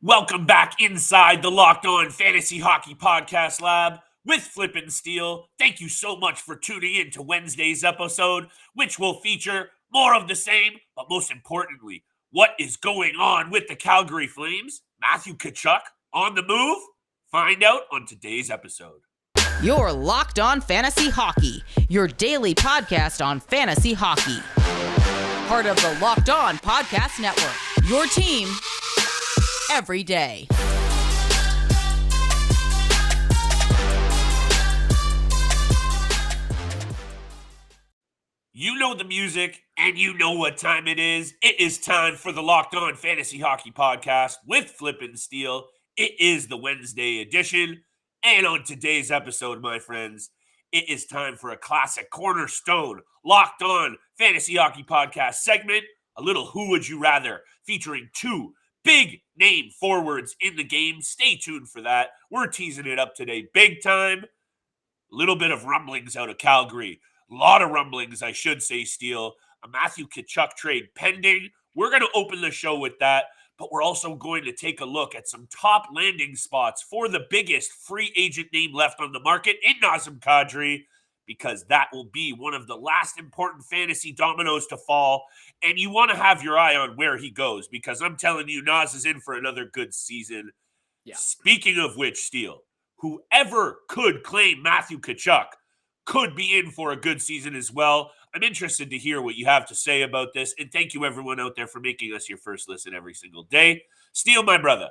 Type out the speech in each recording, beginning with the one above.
Welcome back inside the Locked On Fantasy Hockey Podcast Lab with Flip and Steele. Thank you so much for tuning in to Wednesday's episode, which will feature more of the same, but most importantly, what is going on with the Calgary Flames? Matthew Tkachuk on the move? Find out on today's episode. You're Locked On Fantasy Hockey, your daily podcast on fantasy hockey. Part of the Locked On Podcast Network, your team every day. You know the music, and you know what time it is. It is time for the Locked On Fantasy Hockey Podcast with Flip and Steele. It is the Wednesday edition, and on today's episode, my friends, it is time for a classic cornerstone Locked On Fantasy Hockey Podcast segment, a little Who Would You Rather, featuring two big name forwards in the game. Stay tuned for that. We're teasing it up today big time. A little bit of rumblings out of Calgary. A lot of rumblings, I should say, Steele. A Matthew Tkachuk trade pending. We're going to open the show with that, but we're also going to take a look at some top landing spots for the biggest free agent name left on the market in Nazem Kadri, because that will be one of the last important fantasy dominoes to fall, and you want to have your eye on where he goes, because I'm telling you, Naz is in for another good season. Yeah. Speaking of which, Steele, whoever could claim Matthew Tkachuk could be in for a good season as well. I'm interested to hear what you have to say about this, and thank you everyone out there for making us your first listen every single day. Steele, my brother,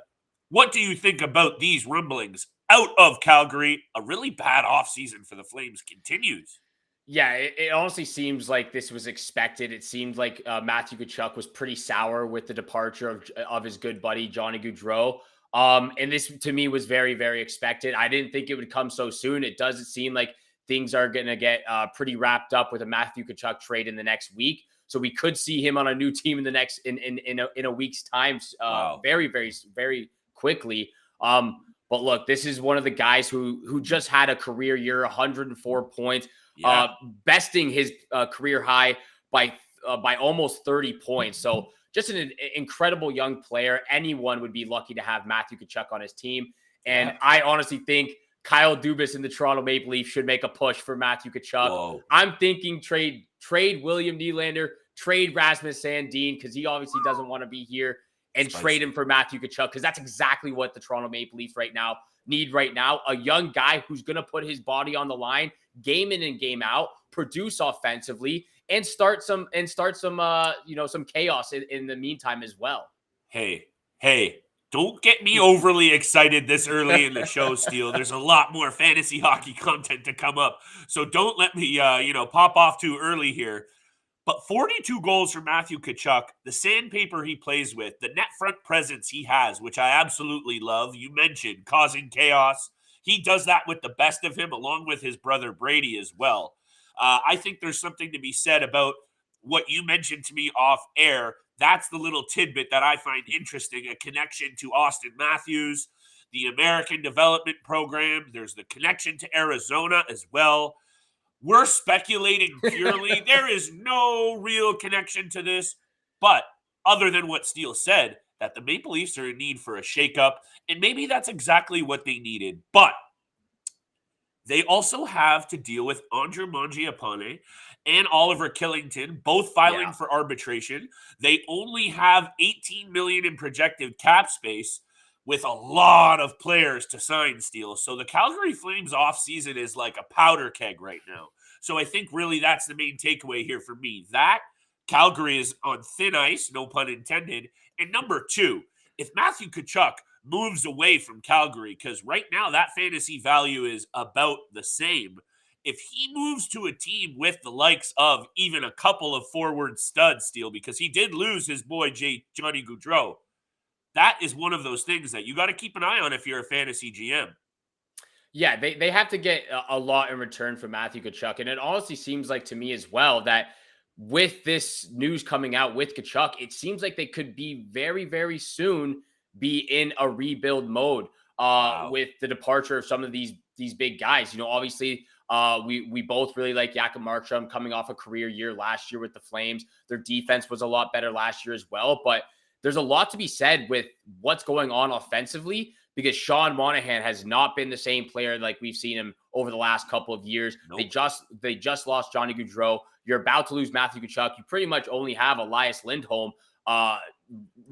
what do you think about these rumblings out of Calgary? A really bad offseason for the Flames continues. Yeah, it honestly seems like this was expected. It seemed like Matthew Tkachuk was pretty sour with the departure of his good buddy, Johnny Gaudreau. And this, to me, was very, very expected. I didn't think it would come so soon. It doesn't seem like things are going to get pretty wrapped up with a Matthew Tkachuk trade in the next week. So we could see him on a new team in the next in a week's time, very, very, very quickly. But look, this is one of the guys who just had a career year, 104 points, besting his career high by almost 30 points. So just an incredible young player. Anyone would be lucky to have Matthew Tkachuk on his team. And I honestly think Kyle Dubois in the Toronto Maple Leafs should make a push for Matthew Tkachuk. Whoa. I'm thinking trade William Nylander, trade Rasmus Sandin, because he obviously doesn't want to be here, and trade him for Matthew Tkachuk, because that's exactly what the Toronto Maple Leafs need right now. A young guy who's going to put his body on the line, game in and game out, produce offensively, and start some chaos in the meantime as well. Hey. Don't get me overly excited this early in the show, Steele. There's a lot more fantasy hockey content to come up, so don't let me, pop off too early here. But 42 goals for Matthew Tkachuk, the sandpaper he plays with, the net front presence he has, which I absolutely love. You mentioned causing chaos. He does that with the best of him, along with his brother Brady as well. I think there's something to be said about what you mentioned to me off air. That's the little tidbit that I find interesting, a connection to Austin Matthews, the American Development Program. There's the connection to Arizona as well. We're speculating purely. There is no real connection to this, but other than what Steele said, that the Maple Leafs are in need for a shakeup, and maybe that's exactly what they needed. But they also have to deal with Andre Mangiapane and Oliver Killington, both filing for arbitration. They only have $18 million in projected cap space, with a lot of players to sign, Steele. So the Calgary Flames offseason is like a powder keg right now. So I think really that's the main takeaway here for me. That Calgary is on thin ice, no pun intended. And number two, if Matthew Tkachuk moves away from Calgary, because right now that fantasy value is about the same. If he moves to a team with the likes of even a couple of forward studs, Steele, because he did lose his boy Johnny Gaudreau, that is one of those things that you got to keep an eye on if you're a fantasy GM. Yeah, they have to get a lot in return for Matthew Tkachuk. And it honestly seems like to me as well that with this news coming out with Tkachuk, it seems like they could be very, very soon be in a rebuild mode with the departure of some of these big guys. You know, obviously, we both really like Jakob Markstrom coming off a career year last year with the Flames. Their defense was a lot better last year as well, but there's a lot to be said with what's going on offensively, because Sean Monahan has not been the same player like we've seen him over the last couple of years. Nope. They just lost Johnny Gaudreau. You're about to lose Matthew Tkachuk. You pretty much only have Elias Lindholm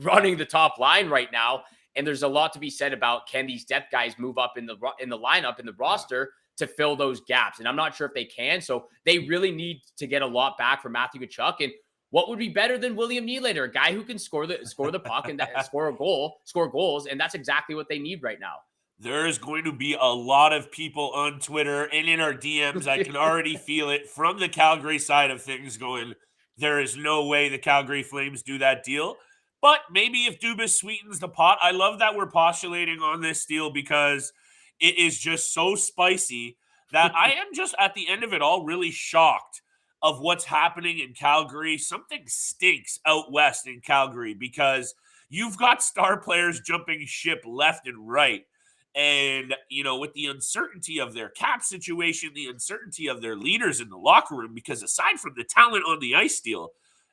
running the top line right now. And there's a lot to be said about, can these depth guys move up in the lineup, in the roster, to fill those gaps? And I'm not sure if they can. So they really need to get a lot back from Matthew Tkachuk. And what would be better than William Nylander, a guy who can score the puck and score goals? And that's exactly what they need right now. There is going to be a lot of people on Twitter and in our DMs. I can already feel it from the Calgary side of things going, there is no way the Calgary Flames do that deal. But maybe if Dubois sweetens the pot, I love that we're postulating on this deal because it is just so spicy that I am just at the end of it all really shocked of what's happening in Calgary. Something stinks out west in Calgary because you've got star players jumping ship left and right. And, with the uncertainty of their cap situation, the uncertainty of their leaders in the locker room, because aside from the talent on the ice deal,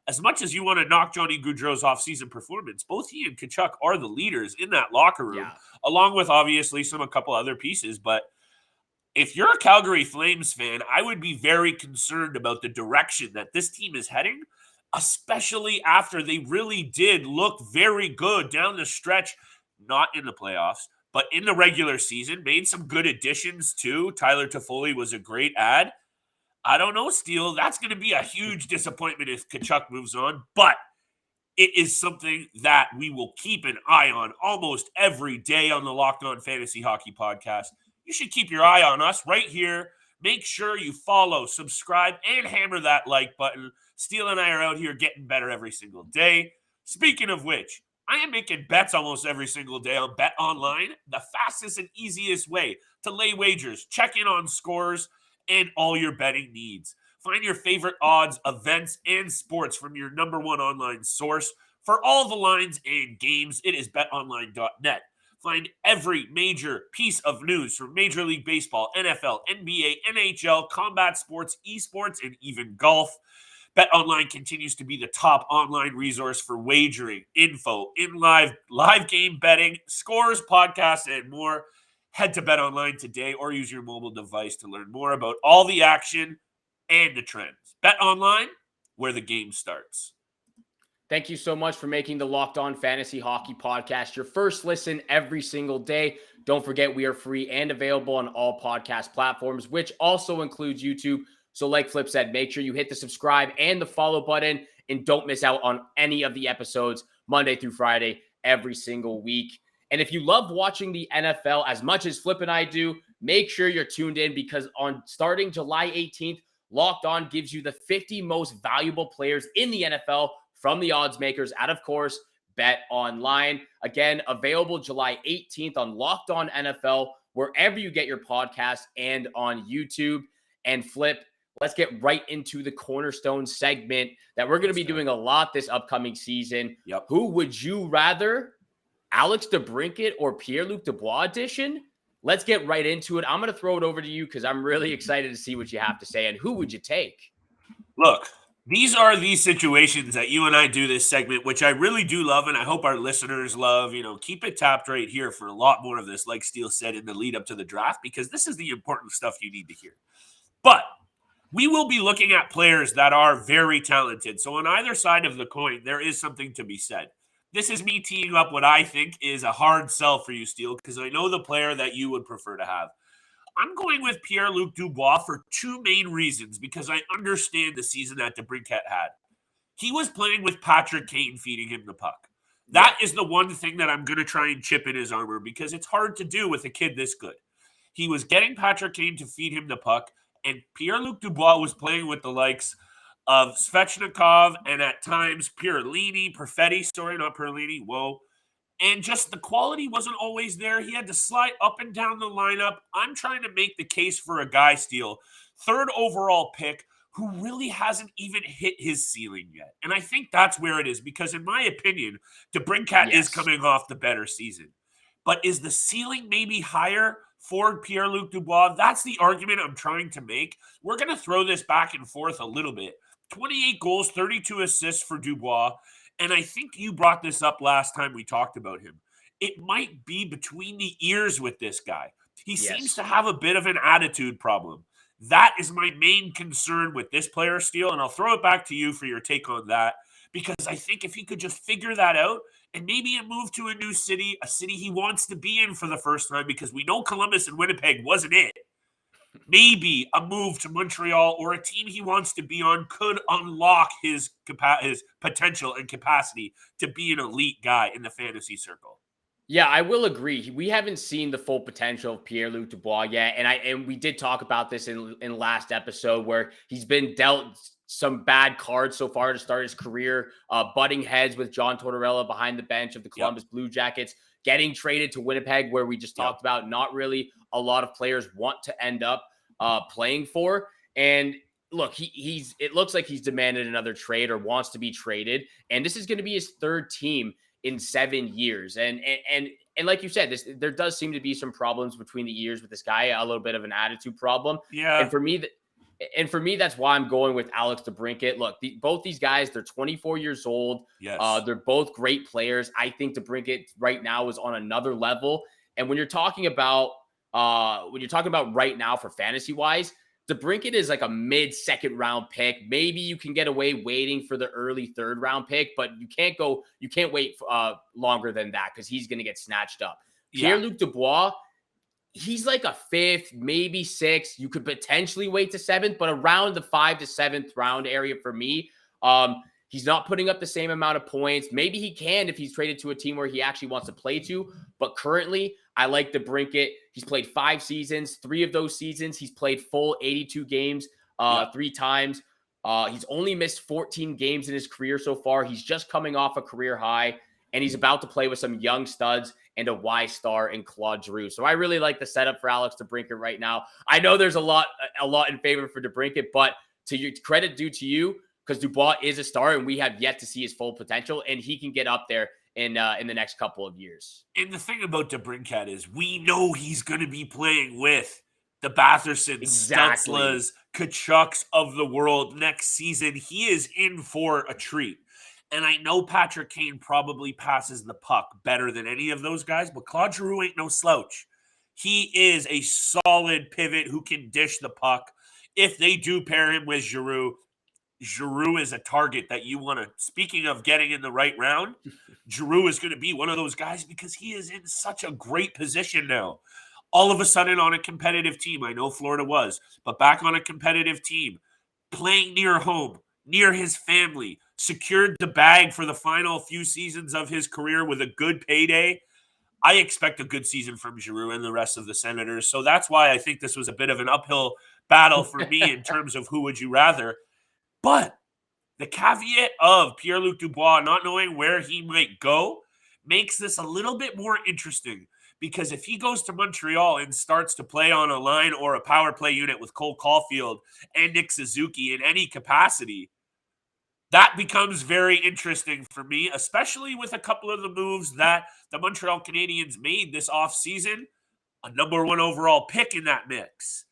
as much as you want to knock Johnny Gaudreau's offseason performance, both he and Tkachuk are the leaders in that locker room, along with obviously a couple other pieces. But if you're a Calgary Flames fan, I would be very concerned about the direction that this team is heading, especially after they really did look very good down the stretch, not in the playoffs, but in the regular season, made some good additions too. Tyler Toffoli was a great add. I don't know, Steele. That's going to be a huge disappointment if Tkachuk moves on, but it is something that we will keep an eye on almost every day on the Locked On Fantasy Hockey Podcast. You should keep your eye on us right here. Make sure you follow, subscribe, and hammer that like button. Steele and I are out here getting better every single day. Speaking of which, I am making bets almost every single day on Bet Online, the fastest and easiest way to lay wagers, check in on scores, and all your betting needs. Find your favorite odds, events, and sports from your number one online source. For all the lines and games, it is betonline.net. Find every major piece of news from Major League Baseball, NFL, NBA, NHL, combat sports, esports, and even golf. BetOnline continues to be the top online resource for wagering, info, live game betting, scores, podcasts, and more. Head to BetOnline today or use your mobile device to learn more about all the action and the trends. BetOnline, where the game starts. Thank you so much for making the Locked On Fantasy Hockey Podcast your first listen every single day. Don't forget, we are free and available on all podcast platforms, which also includes YouTube. So like Flip said, make sure you hit the subscribe and the follow button and don't miss out on any of the episodes Monday through Friday every single week. And if you love watching the NFL as much as Flip and I do, make sure you're tuned in because on starting July 18th, Locked On gives you the 50 most valuable players in the NFL from the odds makers at, of course, Bet Online. Again, available July 18th on Locked On NFL, wherever you get your podcast and on YouTube. And Flip, let's get right into the cornerstone segment that we're going to be doing a lot this upcoming season. Yep. Who would you rather, Alex DeBrincat or Pierre-Luc Dubois edition? Let's get right into it. I'm going to throw it over to you because I'm really excited to see what you have to say. And who would you take? Look, these are these situations that you and I do this segment, which I really do love, and I hope our listeners love. Keep it tapped right here for a lot more of this, like Steele said, in the lead up to the draft, because this is the important stuff you need to hear. But we will be looking at players that are very talented. So on either side of the coin, there is something to be said. This is me teeing up what I think is a hard sell for you, Steele, because I know the player that you would prefer to have. I'm going with Pierre-Luc Dubois for two main reasons, because I understand the season that DeBrincat had. He was playing with Patrick Kane feeding him the puck. That is the one thing that I'm going to try and chip in his armor, because it's hard to do with a kid this good. He was getting Patrick Kane to feed him the puck, and Pierre-Luc Dubois was playing with the likes of Svechnikov and at times Perlini. And just the quality wasn't always there. He had to slide up and down the lineup. I'm trying to make the case for a guy, Steele, third overall pick, who really hasn't even hit his ceiling yet. And I think that's where it is, because in my opinion, DeBrincat is coming off the better season. But is the ceiling maybe higher for Pierre-Luc Dubois? That's the argument I'm trying to make. We're going to throw this back and forth a little bit. 28 goals, 32 assists for Dubois. And I think you brought this up last time we talked about him. It might be between the ears with this guy. He seems to have a bit of an attitude problem. That is my main concern with this player, Steele, and I'll throw it back to you for your take on that, because I think if he could just figure that out and maybe a move to a new city, a city he wants to be in for the first time, because we know Columbus and Winnipeg wasn't it. Maybe a move to Montreal or a team he wants to be on could unlock his potential and capacity to be an elite guy in the fantasy circle. Yeah, I will agree. We haven't seen the full potential of Pierre-Luc Dubois yet, and we did talk about this in last episode, where he's been dealt some bad cards so far to start his career, butting heads with John Tortorella behind the bench of the Columbus Blue Jackets, getting traded to Winnipeg, where we just talked about not really a lot of players want to end up playing for. And look, it looks like he's demanded another trade or wants to be traded, and this is going to be his third team in 7 years. And like you said, there does seem to be some problems between the ears with this guy, a little bit of an attitude problem. Yeah. And for me, that's why I'm going with Alex DeBrincat. Look, both these guys, they're 24 years old. Yes. They're both great players. I think DeBrincat right now is on another level. And when you're talking about right now for fantasy wise, DeBrincat is like a mid-second round pick. Maybe you can get away waiting for the early third round pick, but you can't wait longer than that, because he's going to get snatched up. Pierre-Luc Dubois, he's like a fifth, maybe sixth. You could potentially wait to seventh, but around the 5th to 7th round area for me. He's not putting up the same amount of points. Maybe he can if he's traded to a team where he actually wants to play to. But currently, I like DeBrincat. He's played 5 seasons. 3 of those seasons, he's played full 82 games 3 times. He's only missed 14 games in his career so far. He's just coming off a career high, and he's about to play with some young studs and a Y-star in Claude Giroux. So I really like the setup for Alex DeBrincat right now. I know there's a lot in favor for DeBrincat, but to your credit due to you, because Dubois is a star and we have yet to see his full potential, and he can get up there in the next couple of years. And the thing about DeBrincat is we know he's going to be playing with the Bathersons, Stutzlas, Tkachuks of the world next season. He is in for a treat. And I know Patrick Kane probably passes the puck better than any of those guys, but Claude Giroux ain't no slouch. He is a solid pivot who can dish the puck. If they do pair him with Giroux is a target that you want to, speaking of getting in the right round, Giroux is going to be one of those guys because he is in such a great position now. All of a sudden on a competitive team, I know Florida was, but back on a competitive team, playing near home, near his family, secured the bag for the final few seasons of his career with a good payday. I expect a good season from Giroux and the rest of the Senators. So that's why I think this was a bit of an uphill battle for me in terms of who would you rather. But the caveat of Pierre-Luc Dubois not knowing where he might go makes this a little bit more interesting, because if he goes to Montreal and starts to play on a line or a power play unit with Cole Caulfield and Nick Suzuki in any capacity, that becomes very interesting for me, especially with a couple of the moves that the Montreal Canadiens made this offseason. A number 1 overall pick in that mix.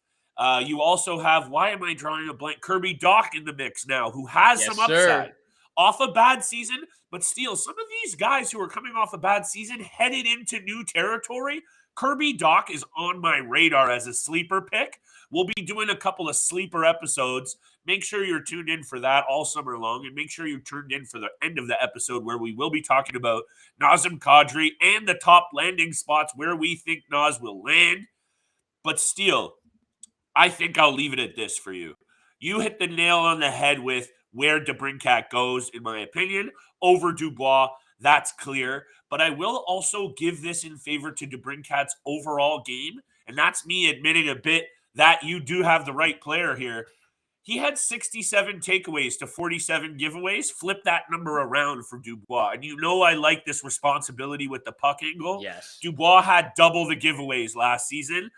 You also have, why am I drawing a blank? Kirby Dach in the mix now, who has some upside. Off a bad season, but still, some of these guys who are coming off a bad season headed into new territory. Kirby Dach is on my radar as a sleeper pick. We'll be doing a couple of sleeper episodes. Make sure you're tuned in for that all summer long, and make sure you're tuned in for the end of the episode where we will be talking about Nazem Kadri and the top landing spots where we think Naz will land. But still, I think I'll leave it at this for you. You hit the nail on the head with where DeBrincat goes, in my opinion, over Dubois. That's clear. But I will also give this in favor to DeBrincat's overall game. And that's me admitting a bit that you do have the right player here. He had 67 takeaways to 47 giveaways. Flip that number around for Dubois. And you know I like this responsibility with the puck angle. Yes. Dubois had double the giveaways last season.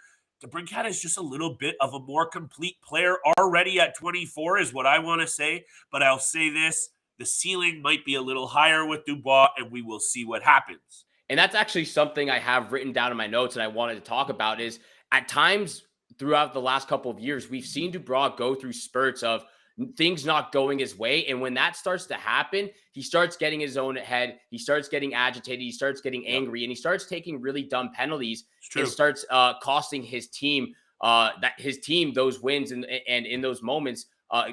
DeBrincat is just a little bit of a more complete player already at 24 is what I want to say. But I'll say this, the ceiling might be a little higher with Dubois, and we will see what happens. And that's actually something I have written down in my notes and I wanted to talk about is at times throughout the last couple of years, we've seen Dubois go through spurts of things not going his way. And when that starts to happen, he starts getting his own head. He starts getting agitated. He starts getting angry, and he starts taking really dumb penalties and starts costing his team those wins and in those moments,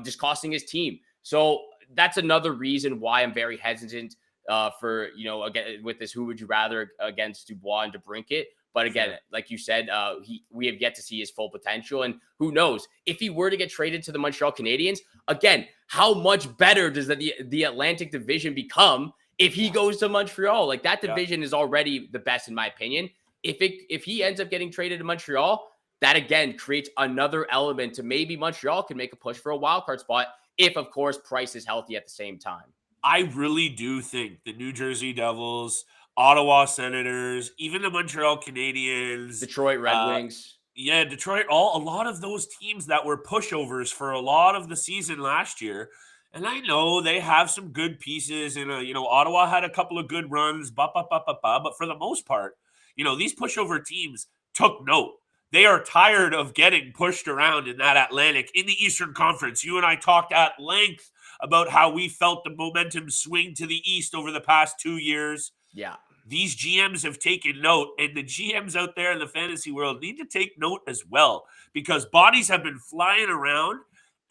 just costing his team. So that's another reason why I'm very hesitant for, again, with this who would you rather against Dubois and DeBrincat. But again, like you said, we have yet to see his full potential. And who knows, if he were to get traded to the Montreal Canadiens, again, how much better does the Atlantic Division become if he goes to Montreal? Like, that division is already the best, in my opinion. If he ends up getting traded to Montreal, that again creates another element to maybe Montreal can make a push for a wild card spot if, of course, Price is healthy at the same time. I really do think the New Jersey Devils, Ottawa Senators, even the Montreal Canadiens, Detroit Red Wings. Yeah, Detroit, a lot of those teams that were pushovers for a lot of the season last year. And I know they have some good pieces, and Ottawa had a couple of good runs, but for the most part, these pushover teams took note. They are tired of getting pushed around in that Atlantic. In the Eastern Conference, you and I talked at length about how we felt the momentum swing to the East over the past 2 years. Yeah. These GMs have taken note, and the GMs out there in the fantasy world need to take note as well, because bodies have been flying around,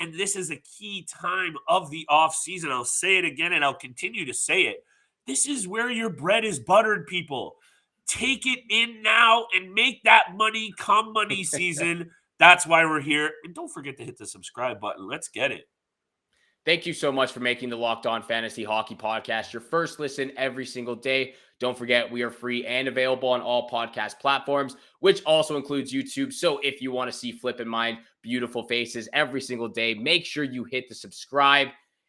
and this is a key time of the offseason. I'll say it again, and I'll continue to say it. This is where your bread is buttered, people. Take it in now and make that money come money season. That's why we're here. And don't forget to hit the subscribe button. Let's get it. Thank you so much for making the Locked On Fantasy Hockey Podcast your first listen every single day. Don't forget, we are free and available on all podcast platforms, which also includes YouTube. So if you want to see Flip and Mind beautiful faces every single day, make sure you hit the subscribe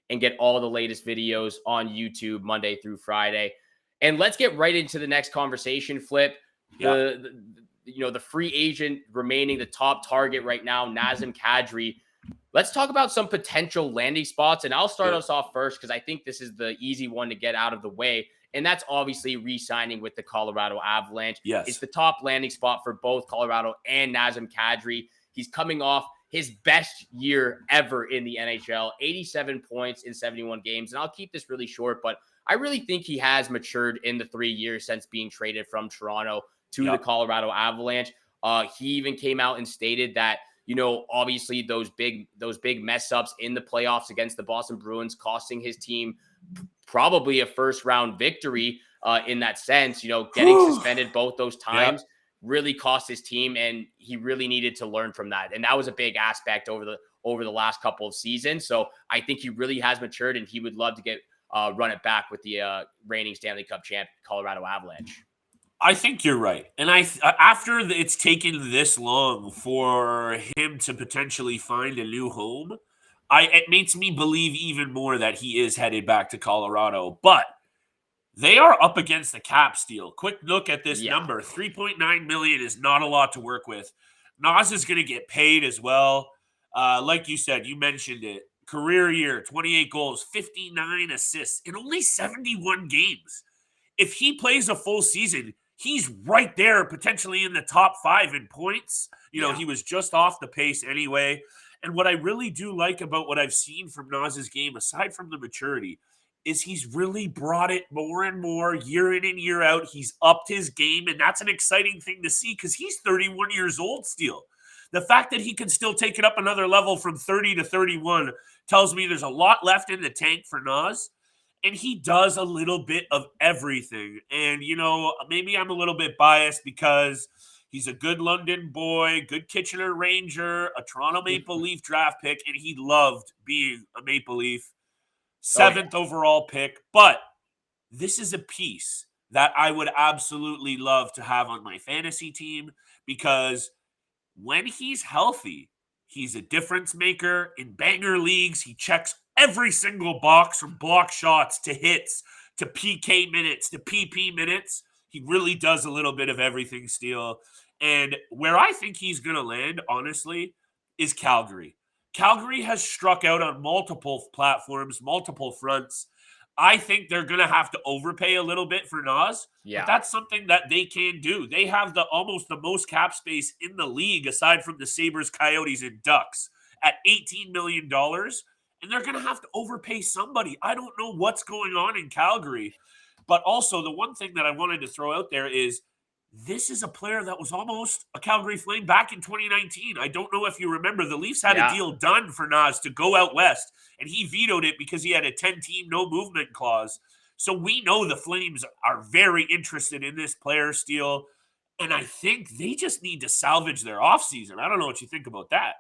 and get all the latest videos on YouTube Monday through Friday. And let's get right into the next conversation, Flip. Yeah. The free agent remaining the top target right now, Nazem Kadri. Let's talk about some potential landing spots, and I'll start us off first because I think this is the easy one to get out of the way, and that's obviously re-signing with the Colorado Avalanche. Yes. It's the top landing spot for both Colorado and Nazem Kadri. He's coming off his best year ever in the NHL, 87 points in 71 games, and I'll keep this really short, but I really think he has matured in the 3 years since being traded from Toronto to the Colorado Avalanche. He even came out and stated that, obviously those big mess ups in the playoffs against the Boston Bruins, costing his team probably a first round victory in that sense, getting suspended both those times really cost his team. And he really needed to learn from that. And that was a big aspect over the last couple of seasons. So I think he really has matured, and he would love to get run it back with the reigning Stanley Cup champ Colorado Avalanche. I think you're right. And after it's taken this long for him to potentially find a new home, it makes me believe even more that he is headed back to Colorado. But they are up against the cap, Steele. Quick look at this number. $3.9 million is not a lot to work with. Nas is going to get paid as well. Like you said, you mentioned it. Career year, 28 goals, 59 assists in only 71 games. If he plays a full season, he's right there, potentially in the top 5 in points. He was just off the pace anyway. And what I really do like about what I've seen from Nas's game, aside from the maturity, is he's really brought it more and more year in and year out. He's upped his game, and that's an exciting thing to see because he's 31 years old still. The fact that he can still take it up another level from 30 to 31 tells me there's a lot left in the tank for Nas. And he does a little bit of everything. And, maybe I'm a little bit biased because he's a good London boy, good Kitchener Ranger, a Toronto Maple Leaf draft pick, and he loved being a Maple Leaf. 7th overall pick. But this is a piece that I would absolutely love to have on my fantasy team because when he's healthy, he's a difference maker in banger leagues. He checks every single box from block shots to hits to PK minutes to PP minutes. He really does a little bit of everything, Steele. And where I think he's going to land, honestly, is Calgary. Calgary has struck out on multiple platforms, multiple fronts. I think they're going to have to overpay a little bit for Nas, but that's something that they can do. They have almost the most cap space in the league, aside from the Sabres, Coyotes, and Ducks, at $18 million. and they're going to have to overpay somebody. I don't know what's going on in Calgary. But also, the one thing that I wanted to throw out there is this is a player that was almost a Calgary Flame back in 2019. I don't know if you remember. The Leafs had a deal done for Nas to go out west, and he vetoed it because he had a 10-team no movement clause. So we know the Flames are very interested in this player, Steele, and I think they just need to salvage their offseason. I don't know what you think about that.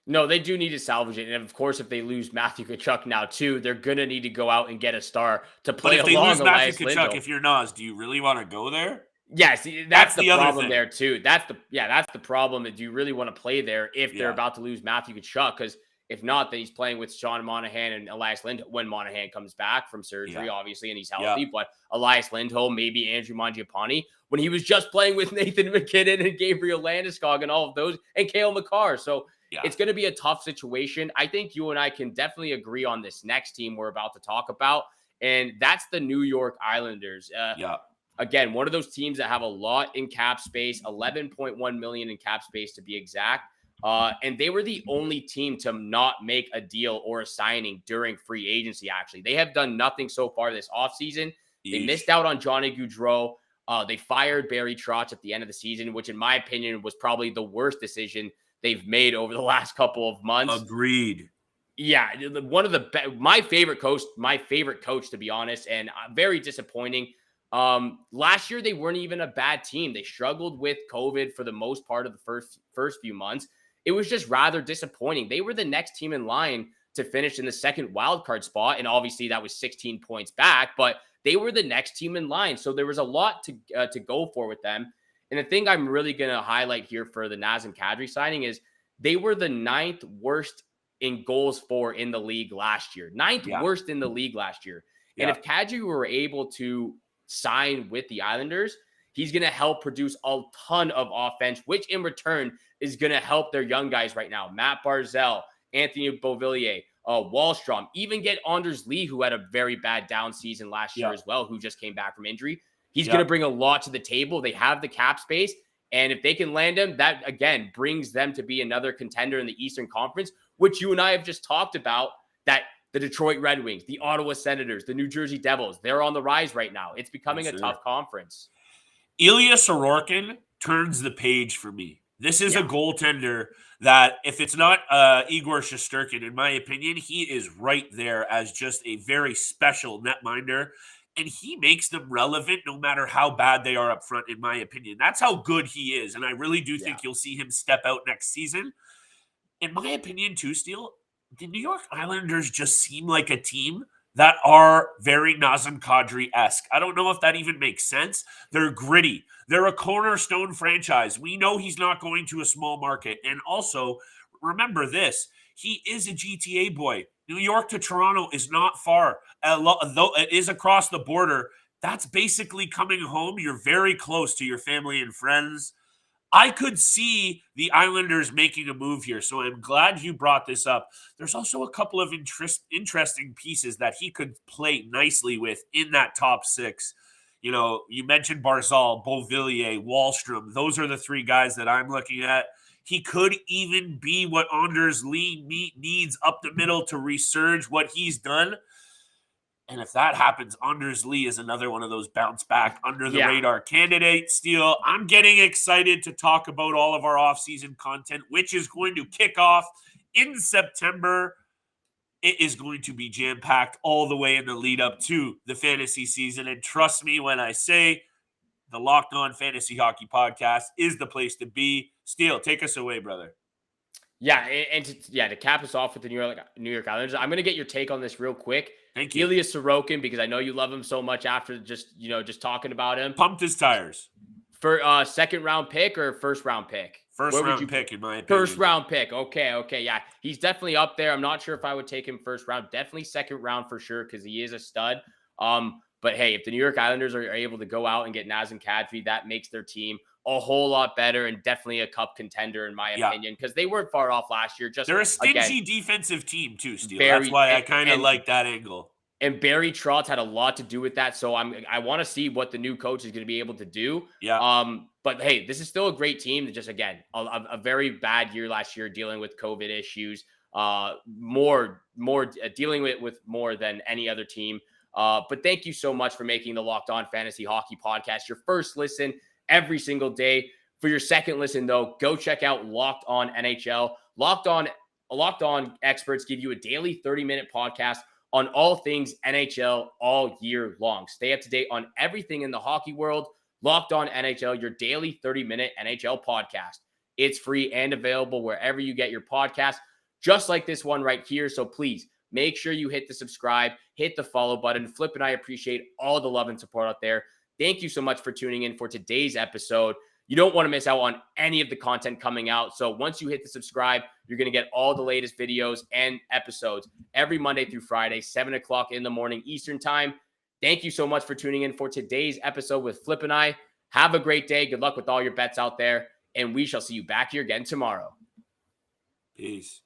No, they do need to salvage it. And of course, if they lose Matthew Tkachuk now too, they're going to need to go out and get a star to play along. But if they lose Matthew Tkachuk, if you're Nas, do you really want to go there? Yes, that's the problem there too. That's the problem. Do you really want to play there if they're about to lose Matthew Tkachuk? Because if not, then he's playing with Sean Monahan and Elias Lindholm when Monahan comes back from surgery, obviously, and he's healthy. But Elias Lindholm, maybe Andrew Mangiapane, when he was just playing with Nathan McKinnon and Gabriel Landeskog and all of those, and Cale Makar. So it's going to be a tough situation. I think you and I can definitely agree on this next team we're about to talk about, and that's the New York Islanders. Again, one of those teams that have a lot in cap space, $11.1 million in cap space to be exact. And they were the only team to not make a deal or a signing during free agency, actually. They have done nothing so far this offseason. They missed out on Johnny Gaudreau. They fired Barry Trotz at the end of the season, which in my opinion was probably the worst decision they've made over the last couple of months. Agreed. Yeah, one of the my favorite coach, to be honest, and very disappointing. Last year they weren't even a bad team. They struggled with COVID for the most part of the first few months. It was just rather disappointing. They were the next team in line to finish in the second wildcard spot, and obviously that was 16 points back, but they were the next team in line. So there was a lot to go for with them. And the thing I'm really going to highlight here for the Nazem Kadri signing is they were the 9th worst in goals for in the league last year. 9th worst in the league last year. And if Kadri were able to sign with the Islanders, he's going to help produce a ton of offense, which in return is going to help their young guys right now. Matt Barzal, Anthony Beauvillier, Wahlstrom, even get Anders Lee, who had a very bad down season last year as well, who just came back from injury. He's going to bring a lot to the table. They have the cap space. And if they can land him, that, again, brings them to be another contender in the Eastern Conference, which you and I have just talked about, that the Detroit Red Wings, the Ottawa Senators, the New Jersey Devils, they're on the rise right now. It's becoming a tough conference. Ilya Sorokin turns the page for me. This is a goaltender that, if it's not Igor Shesterkin, in my opinion, he is right there as just a very special netminder. And he makes them relevant no matter how bad they are up front, in my opinion. That's how good he is. And I really do think you'll see him step out next season. In my opinion, too, Steele, the New York Islanders just seem like a team that are very Nazem Kadri-esque. I don't know if that even makes sense. They're gritty. They're a cornerstone franchise. We know he's not going to a small market. And also, remember this, he is a GTA boy. New York to Toronto is not far. Though it is across the border, that's basically coming home. You're very close to your family and friends. I could see the Islanders making a move here, so I'm glad you brought this up. There's also a couple of interesting pieces that he could play nicely with in that top six. You know, you mentioned Barzal, Beauvillier, Wahlstrom. Those are the three guys that I'm looking at. He could even be what Anders Lee needs up the middle to resurge what he's done. And if that happens, Anders Lee is another one of those bounce back under the radar candidates. Steele, I'm getting excited to talk about all of our offseason content, which is going to kick off in September. It is going to be jam-packed all the way in the lead up to the fantasy season. And trust me when I say the Locked On Fantasy Hockey Podcast is the place to be. Steele, take us away, brother. Yeah, and to cap us off with the New York Islanders, I'm going to get your take on this real quick. Thank you. Ilya Sorokin, because I know you love him so much after just talking about him. Pumped his tires. For second round pick or first round pick? First round pick, in my opinion. First round pick. Okay. Yeah, he's definitely up there. I'm not sure if I would take him first round. Definitely second round for sure, because he is a stud. But hey, if the New York Islanders are able to go out and get Nazem Kadri, that makes their team a whole lot better and definitely a cup contender, in my opinion, because they weren't far off last year. They're a stingy defensive team too, Steve. That's why I kind of like that angle. And Barry Trotz had a lot to do with that. So I want to see what the new coach is going to be able to do. Yeah. But hey, this is still a great team. Just again, a very bad year last year dealing with COVID issues. more dealing with more than any other team. But thank you so much for making the Locked On Fantasy Hockey Podcast your first listen every single day. For your second listen, though, go check out Locked On NHL. Locked On experts give you a daily 30-minute podcast on all things NHL all year long. Stay up to date on everything in the hockey world. Locked On NHL, your daily 30-minute NHL podcast. It's free and available wherever you get your podcast, just like this one right here. So please make sure you hit the subscribe, hit the follow button. Flip and I appreciate all the love and support out there. Thank you so much for tuning in for today's episode. You don't want to miss out on any of the content coming out. So once you hit the subscribe, you're going to get all the latest videos and episodes every Monday through Friday, 7 o'clock in the morning Eastern time. Thank you so much for tuning in for today's episode with Flip and I. Have a great day. Good luck with all your bets out there. And we shall see you back here again tomorrow. Peace.